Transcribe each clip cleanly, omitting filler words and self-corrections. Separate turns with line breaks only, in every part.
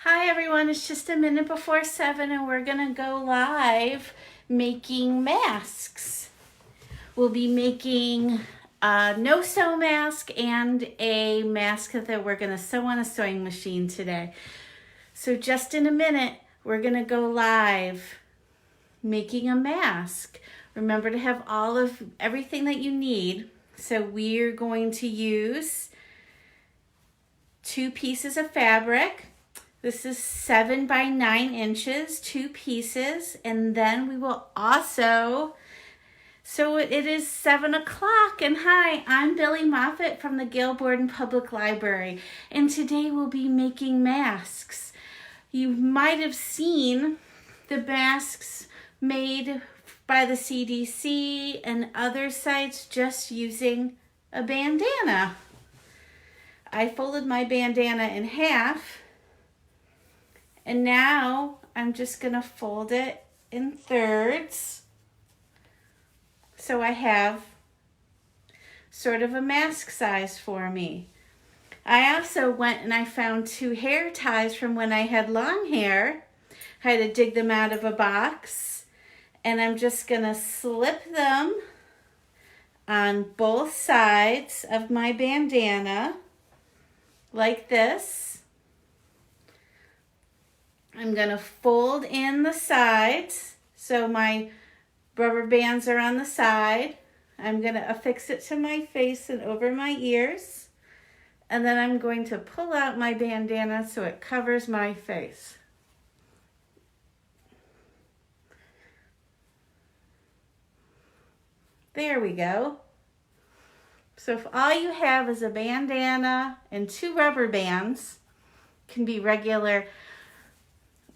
Hi everyone, it's just a minute before 7 and we're gonna go live making masks. We'll be making a no-sew mask and a mask that we're gonna sew on a sewing machine today. So just in a minute, we're gonna go live making a mask. Remember to have all of everything that you need. So we're going to use 2 pieces of fabric. This is 7 by 9 inches, 2 pieces, and then we will also, so it is 7 o'clock, and hi, I'm Billie Moffat from the Gail Borden Public Library, and today we'll be making masks. You might have seen the masks made by the CDC and other sites just using a bandana. I folded my bandana in half. And now I'm just gonna fold it in thirds. So I have sort of a mask size for me. I also went and I found 2 hair ties from when I had long hair. I had to dig them out of a box. And I'm just gonna slip them on both sides of my bandana like this. I'm gonna fold in the sides so my rubber bands are on the side. I'm gonna affix it to my face and over my ears. And then I'm going to pull out my bandana so it covers my face. There we go. So if all you have is a bandana and 2 rubber bands, can be regular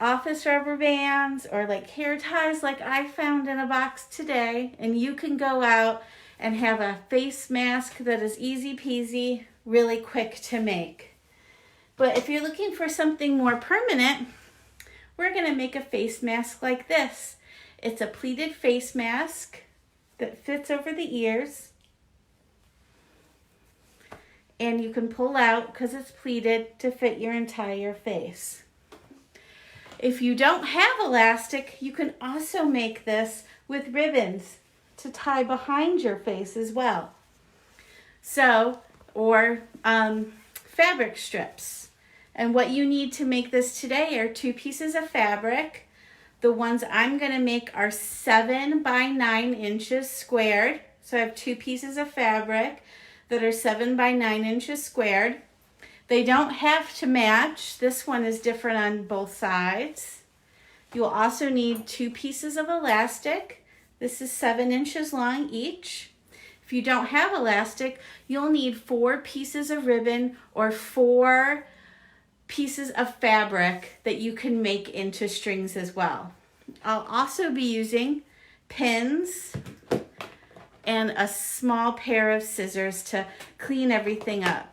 office rubber bands or like hair ties like I found in a box today, and you can go out and have a face mask that is easy peasy, really quick to make. But if you're looking for something more permanent, we're gonna make a face mask like this. It's a pleated face mask that fits over the ears, and you can pull out because it's pleated to fit your entire face. If you don't have elastic, you can also make this with ribbons to tie behind your face as well. So, or fabric strips. And what you need to make this today are 2 pieces of fabric. The ones I'm gonna make are 7 by 9 inches squared. So I have 2 pieces of fabric that are 7 by 9 inches squared. They don't have to match. This one is different on both sides. You'll also need 2 pieces of elastic. This is 7 inches long each. If you don't have elastic, you'll need 4 pieces of ribbon or 4 pieces of fabric that you can make into strings as well. I'll also be using pins and a small pair of scissors to clean everything up.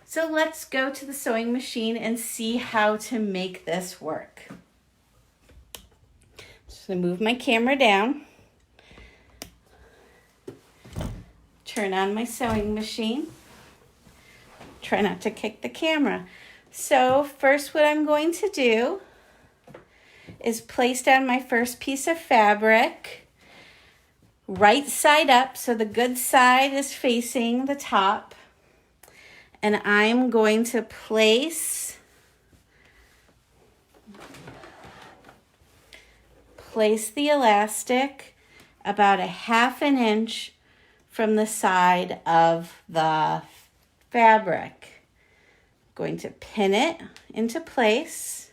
So let's go to the sewing machine and see how to make this work. Just gonna move my camera down. Turn on my sewing machine. Try not to kick the camera. So first what I'm going to do is place down my first piece of fabric, right side up, so the good side is facing the top. And I'm going to place the elastic about 1/2 inch from the side of the fabric. I'm going to pin it into place.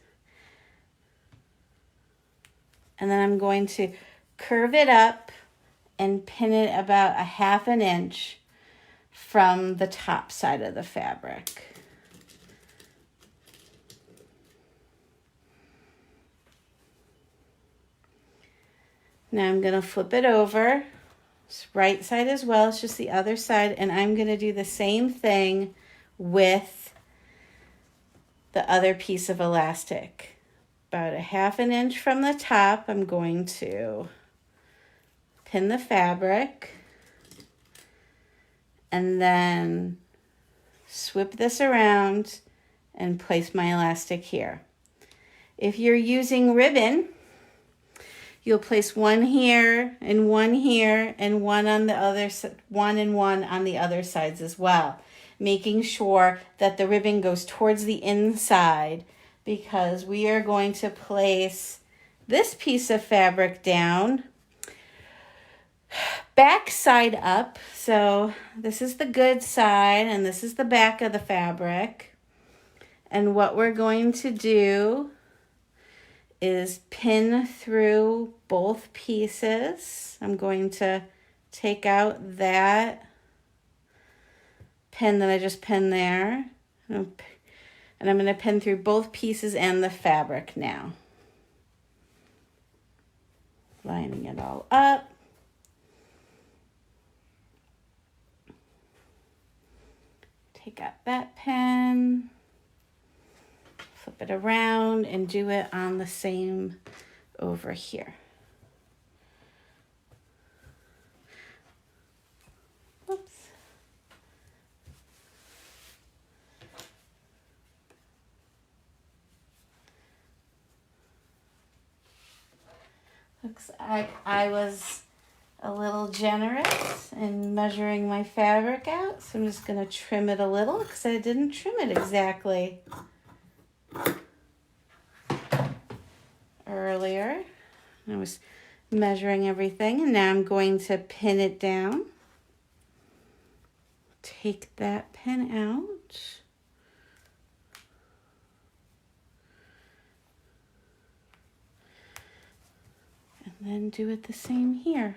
And then I'm going to curve it up and pin it about 1/2 inch from the top side of the fabric. Now I'm going to flip it over. It's right side as well, it's just the other side, and I'm going to do the same thing with the other piece of elastic. About 1/2 inch from the top, I'm going to pin the fabric and then swip this around and place my elastic here. If you're using ribbon, you'll place one here and one here and one on the other, one and one on the other sides as well, making sure that the ribbon goes towards the inside, because we are going to place this piece of fabric down back side up. So this is the good side and this is the back of the fabric. And what we're going to do is pin through both pieces. I'm going to take out that pin that I just pinned there. And I'm going to pin through both pieces and the fabric now. Lining it all up. Take out that pin, flip it around, and do it on the same over here. Whoops. Looks like I was a little generous in measuring my fabric out, so I'm just going to trim it a little because I didn't trim it exactly earlier. I was measuring everything, and now I'm going to pin it down. Take that pin out. And then do it the same here.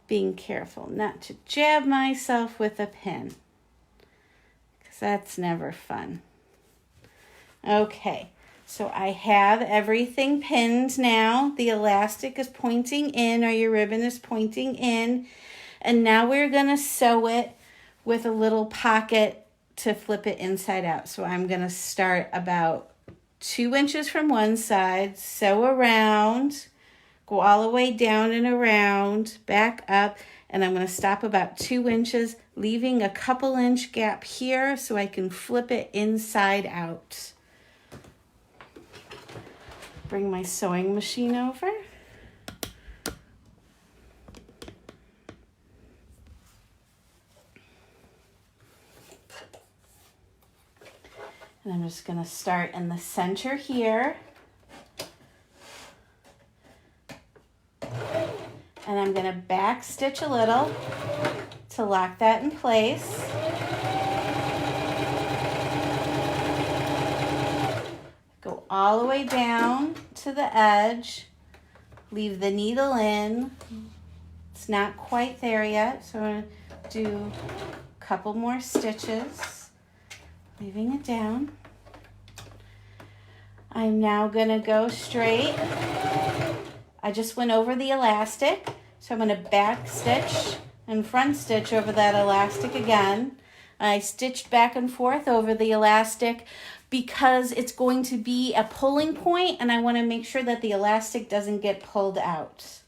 Being careful not to jab myself with a pin, because that's never fun. Okay, so I have everything pinned now. The elastic is pointing in, or your ribbon is pointing in. And now we're going to sew it with a little pocket to flip it inside out. So I'm going to start about 2 inches from one side, sew around, go all the way down and around, back up, and I'm going to stop about 2 inches, leaving a couple inch gap here so I can flip it inside out. Bring my sewing machine over. And I'm just going to start in the center here. And I'm going to back stitch a little to lock that in place. Go all the way down to the edge. Leave the needle in. It's not quite there yet, so I'm going to do a couple more stitches, leaving it down. I'm now going to go straight. I just went over the elastic, so I'm going to back stitch and front stitch over that elastic again. I stitched back and forth over the elastic because it's going to be a pulling point, and I want to make sure that the elastic doesn't get pulled out.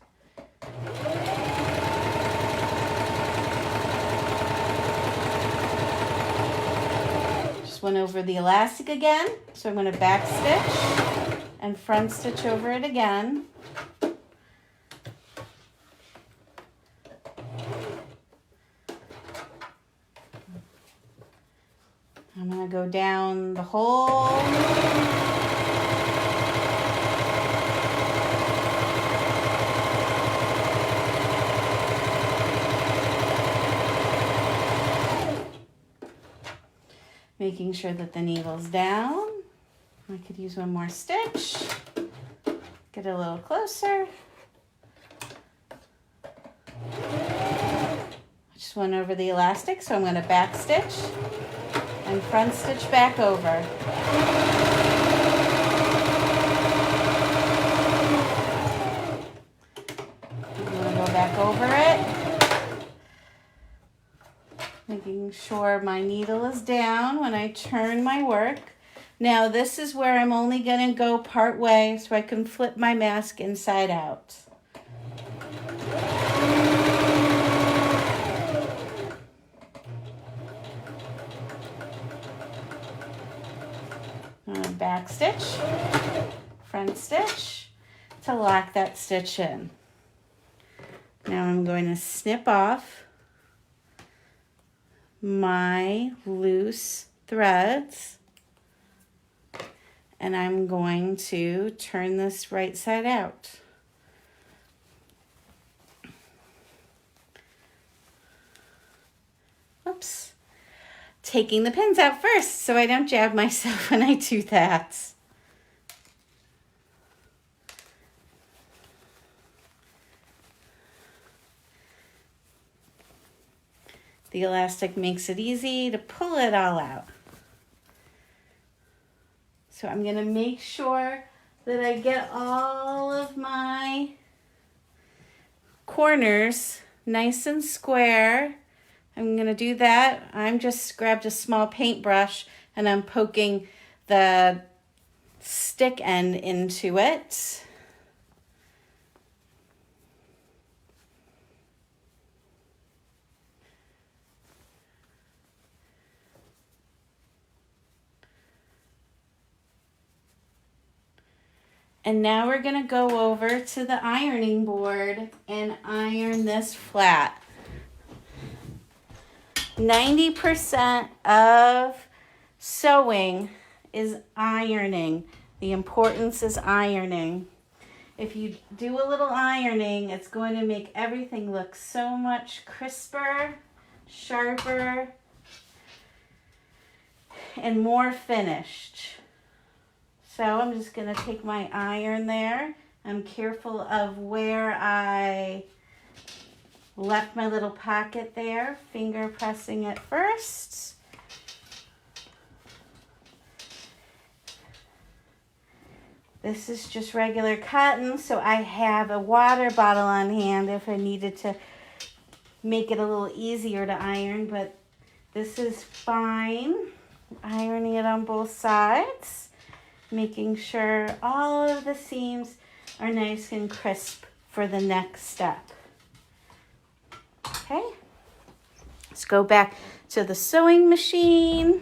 Just went over the elastic again, so I'm going to back stitch and front stitch over it again. I'm going to go down the whole. Making sure that the needle's down. I could use one more stitch. Get a little closer. I just went over the elastic, so I'm going to back stitch and front stitch back over. I'm going to go back over it, making sure my needle is down when I turn my work. Now this is where I'm only going to go part way so I can flip my mask inside out. Back stitch, front stitch to lock that stitch in. Now I'm going to snip off my loose threads, and I'm going to turn this right side out. Oops. Taking the pins out first so I don't jab myself when I do that. The elastic makes it easy to pull it all out. So I'm going to make sure that I get all of my corners nice and square. I'm going to do that. I'm just grabbed a small paintbrush and I'm poking the stick end into it. And now we're going to go over to the ironing board and iron this flat. 90% of sewing is ironing. The importance is ironing. If you do a little ironing, it's going to make everything look so much crisper, sharper, and more finished. So I'm just going to take my iron there. I'm careful of where I left my little pocket there, finger pressing it first. This is just regular cotton, so I have a water bottle on hand if I needed to make it a little easier to iron, but this is fine. Ironing it on both sides. Making sure all of the seams are nice and crisp for the next step. Okay, let's go back to the sewing machine.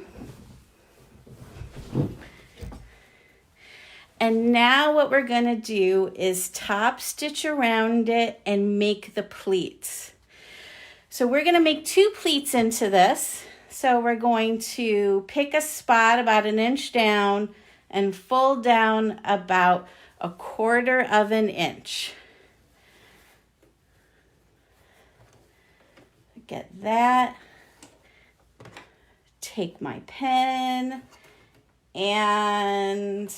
And now what we're going to do is top stitch around it and make the pleats. So we're going to make 2 pleats into this. So we're going to pick a spot about 1 inch down and fold down about 1/4 inch. Get that. Take my pen and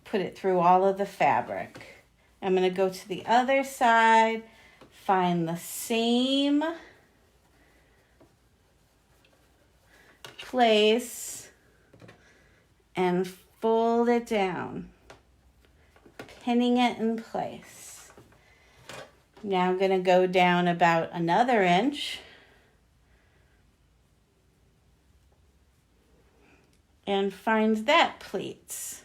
put it through all of the fabric. I'm going to go to the other side, find the same place, and fold it down, pinning it in place. Now I'm going to go down about 1 inch and find that pleats.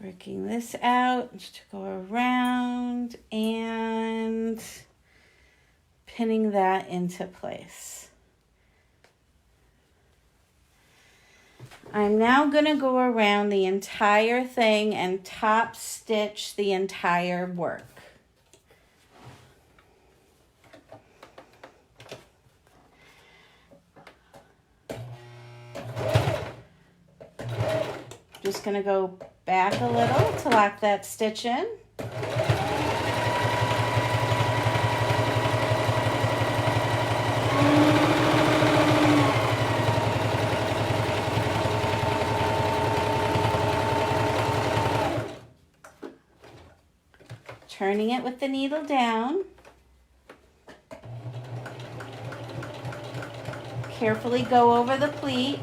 Working this out just to go around and pinning that into place. I'm now going to go around the entire thing and top stitch the entire work. Just going to go back a little to lock that stitch in. Turning it with the needle down. Carefully go over the pleat.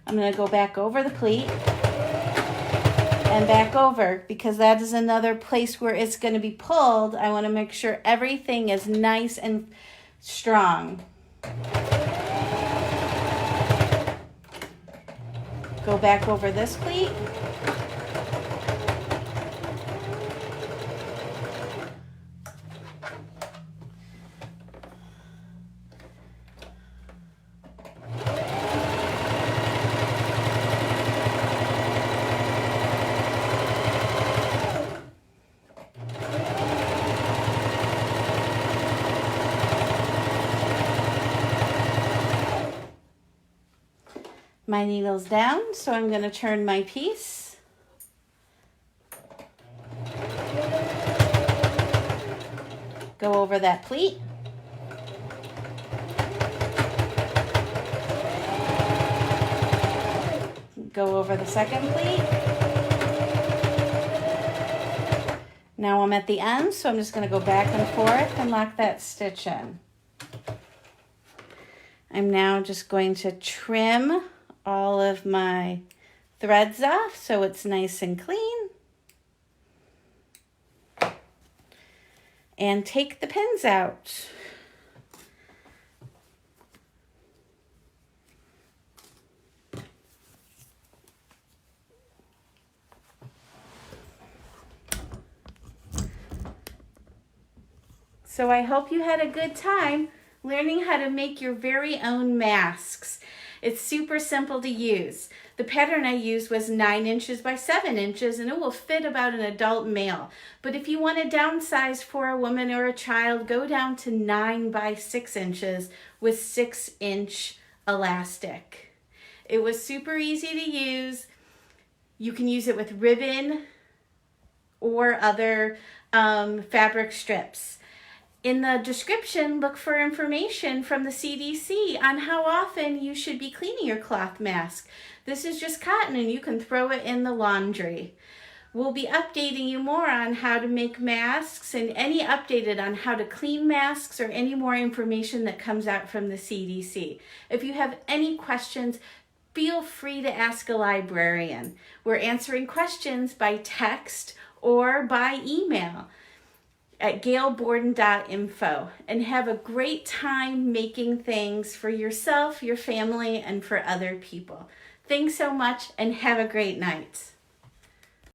I'm going to go back over the pleat and back over because that is another place where it's going to be pulled. I want to make sure everything is nice and strong. Go back over this pleat. My needle's down, so I'm going to turn my piece. Go over that pleat. Go over the second pleat. Now I'm at the end, so I'm just going to go back and forth and lock that stitch in. I'm now just going to trim all of my threads off so it's nice and clean. And take the pins out. So I hope you had a good time learning how to make your very own masks. It's super simple to use. The pattern I used was 9 inches by 7 inches, and it will fit about an adult male. But if you want to downsize for a woman or a child, go down to 9 by 6 inches with 6-inch elastic. It was super easy to use. You can use it with ribbon or other fabric strips. In the description, look for information from the CDC on how often you should be cleaning your cloth mask. This is just cotton and you can throw it in the laundry. We'll be updating you more on how to make masks and any updated on how to clean masks or any more information that comes out from the CDC. If you have any questions, feel free to ask a librarian. We're answering questions by text or by email at gailborden.info, and have a great time making things for yourself, your family, and for other people. Thanks so much, and have a great night.